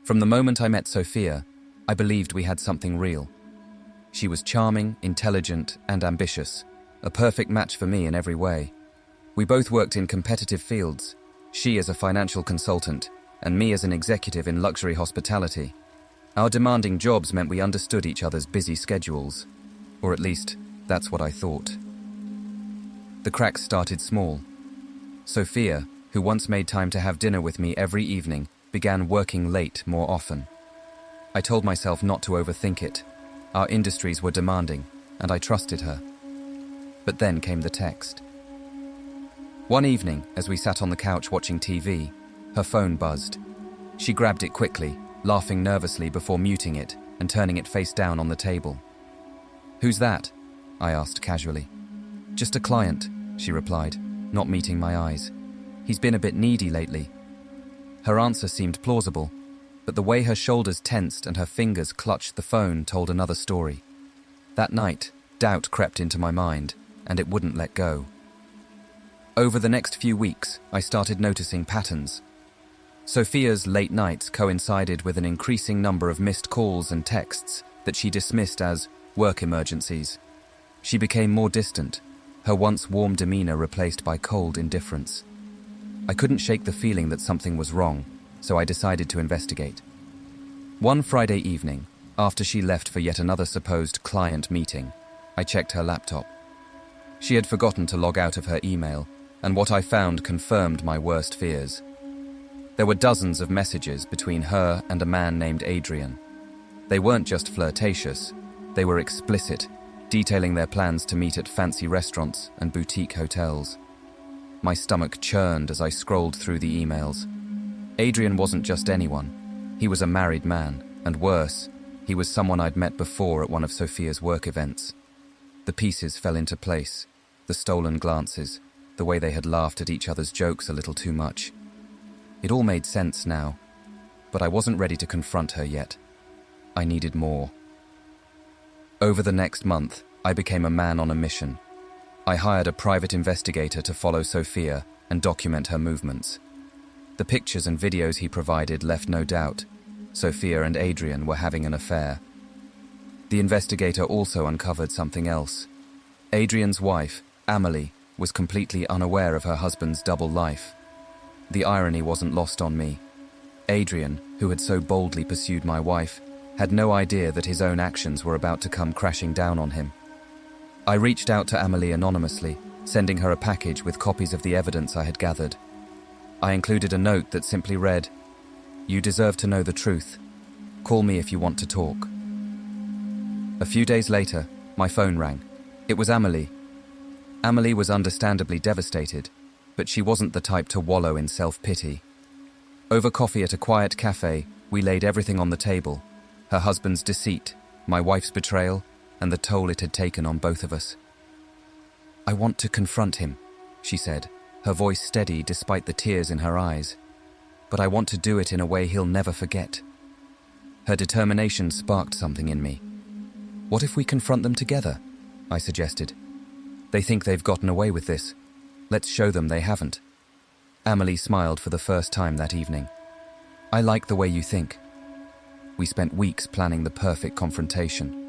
From the moment I met Sophia, I believed we had something real. She was charming, intelligent, and ambitious, a perfect match for me in every way. We both worked in competitive fields, she as a financial consultant, and me as an executive in luxury hospitality. Our demanding jobs meant we understood each other's busy schedules, or at least, that's what I thought. The cracks started small. Sophia, who once made time to have dinner with me every evening, began working late more often. I told myself not to overthink it. Our industries were demanding, and I trusted her. But then came the text. One evening, as we sat on the couch watching TV, her phone buzzed. She grabbed it quickly, laughing nervously before muting it and turning it face down on the table. "Who's that?" I asked casually. "Just a client," she replied, not meeting my eyes. "He's been a bit needy lately." Her answer seemed plausible, but the way her shoulders tensed and her fingers clutched the phone told another story. That night, doubt crept into my mind, and it wouldn't let go. Over the next few weeks, I started noticing patterns. Sophia's late nights coincided with an increasing number of missed calls and texts that she dismissed as work emergencies. She became more distant, her once warm demeanor replaced by cold indifference. I couldn't shake the feeling that something was wrong, so I decided to investigate. One Friday evening, after she left for yet another supposed client meeting, I checked her laptop. She had forgotten to log out of her email, and what I found confirmed my worst fears. There were dozens of messages between her and a man named Adrian. They weren't just flirtatious, they were explicit, detailing their plans to meet at fancy restaurants and boutique hotels. My stomach churned as I scrolled through the emails. Adrian wasn't just anyone. He was a married man, and worse, he was someone I'd met before at one of Sophia's work events. The pieces fell into place, the stolen glances, the way they had laughed at each other's jokes a little too much. It all made sense now, but I wasn't ready to confront her yet. I needed more. Over the next month, I became a man on a mission. I hired a private investigator to follow Sophia and document her movements. The pictures and videos he provided left no doubt. Sophia and Adrian were having an affair. The investigator also uncovered something else. Adrian's wife, Amelie, was completely unaware of her husband's double life. The irony wasn't lost on me. Adrian, who had so boldly pursued my wife, had no idea that his own actions were about to come crashing down on him. I reached out to Amelie anonymously, sending her a package with copies of the evidence I had gathered. I included a note that simply read, "You deserve to know the truth. Call me if you want to talk." A few days later, my phone rang. It was Amelie. Amelie was understandably devastated, but she wasn't the type to wallow in self-pity. Over coffee at a quiet cafe, we laid everything on the table. Her husband's deceit, my wife's betrayal, and the toll it had taken on both of us. "I want to confront him," she said, her voice steady despite the tears in her eyes. "But I want to do it in a way he'll never forget." Her determination sparked something in me. "What if we confront them together?" I suggested. "They think they've gotten away with this. Let's show them they haven't." Amelie smiled for the first time that evening. "I like the way you think." We spent weeks planning the perfect confrontation.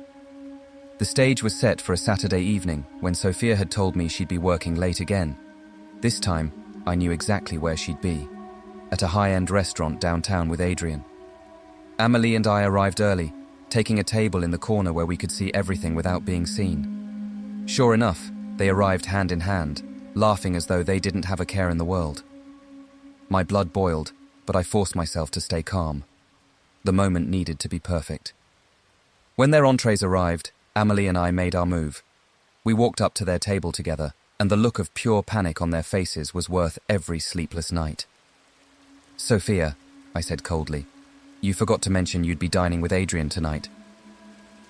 The stage was set for a Saturday evening when Sophia had told me she'd be working late again. This time, I knew exactly where she'd be, at a high-end restaurant downtown with Adrian. Amelie and I arrived early, taking a table in the corner where we could see everything without being seen. Sure enough, they arrived hand in hand, laughing as though they didn't have a care in the world. My blood boiled, but I forced myself to stay calm. The moment needed to be perfect. When their entrees arrived, Amelie and I made our move. We walked up to their table together, and the look of pure panic on their faces was worth every sleepless night. "Sophia," I said coldly, "you forgot to mention you'd be dining with Adrian tonight."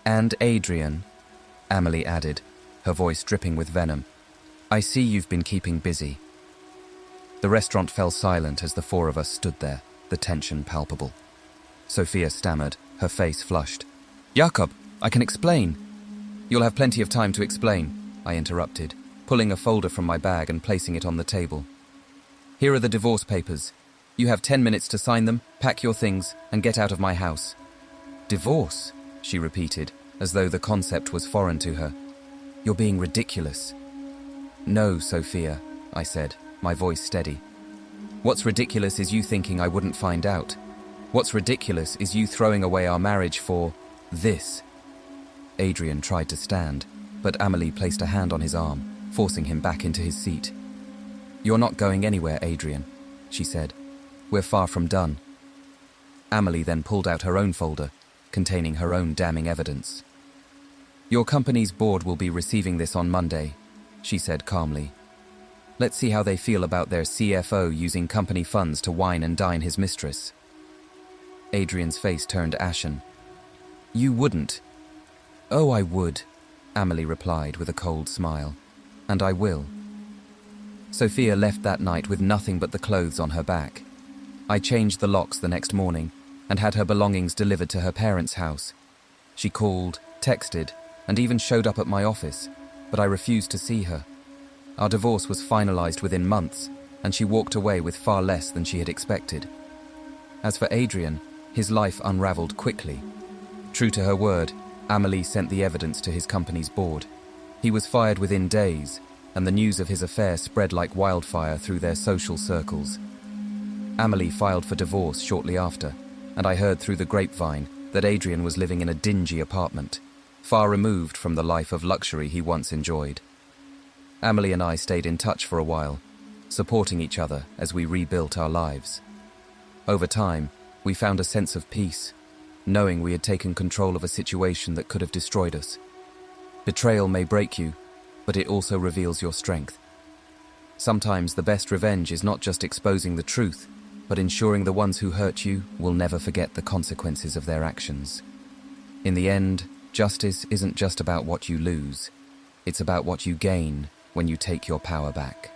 "And Adrian," Amelie added, her voice dripping with venom. "I see you've been keeping busy." The restaurant fell silent as the four of us stood there, the tension palpable. Sophia stammered, her face flushed. "Jakob, I can explain." "You'll have plenty of time to explain," I interrupted, pulling a folder from my bag and placing it on the table. "Here are the divorce papers. You have 10 minutes to sign them, pack your things, and get out of my house." "Divorce?" she repeated, as though the concept was foreign to her. "You're being ridiculous." "No, Sophia," I said, my voice steady. "What's ridiculous is you thinking I wouldn't find out. What's ridiculous is you throwing away our marriage for this." Adrian tried to stand, but Amelie placed a hand on his arm, forcing him back into his seat. "You're not going anywhere, Adrian," she said. "We're far from done." Amelie then pulled out her own folder, containing her own damning evidence. "Your company's board will be receiving this on Monday," she said calmly. "Let's see how they feel about their CFO using company funds to wine and dine his mistress." Adrian's face turned ashen. "You wouldn't." "Oh, I would," Amelie replied with a cold smile. "And I will." Sophia left that night with nothing but the clothes on her back. I changed the locks the next morning and had her belongings delivered to her parents' house. She called, texted, and even showed up at my office, but I refused to see her. Our divorce was finalized within months, and she walked away with far less than she had expected. As for Adrian, his life unraveled quickly. True to her word, Amelie sent the evidence to his company's board. He was fired within days, and the news of his affair spread like wildfire through their social circles. Amelie filed for divorce shortly after, and I heard through the grapevine that Adrian was living in a dingy apartment, far removed from the life of luxury he once enjoyed. Amelie and I stayed in touch for a while, supporting each other as we rebuilt our lives. Over time, we found a sense of peace, knowing we had taken control of a situation that could have destroyed us. Betrayal may break you, but it also reveals your strength. Sometimes the best revenge is not just exposing the truth, but ensuring the ones who hurt you will never forget the consequences of their actions. In the end, justice isn't just about what you lose, it's about what you gain when you take your power back.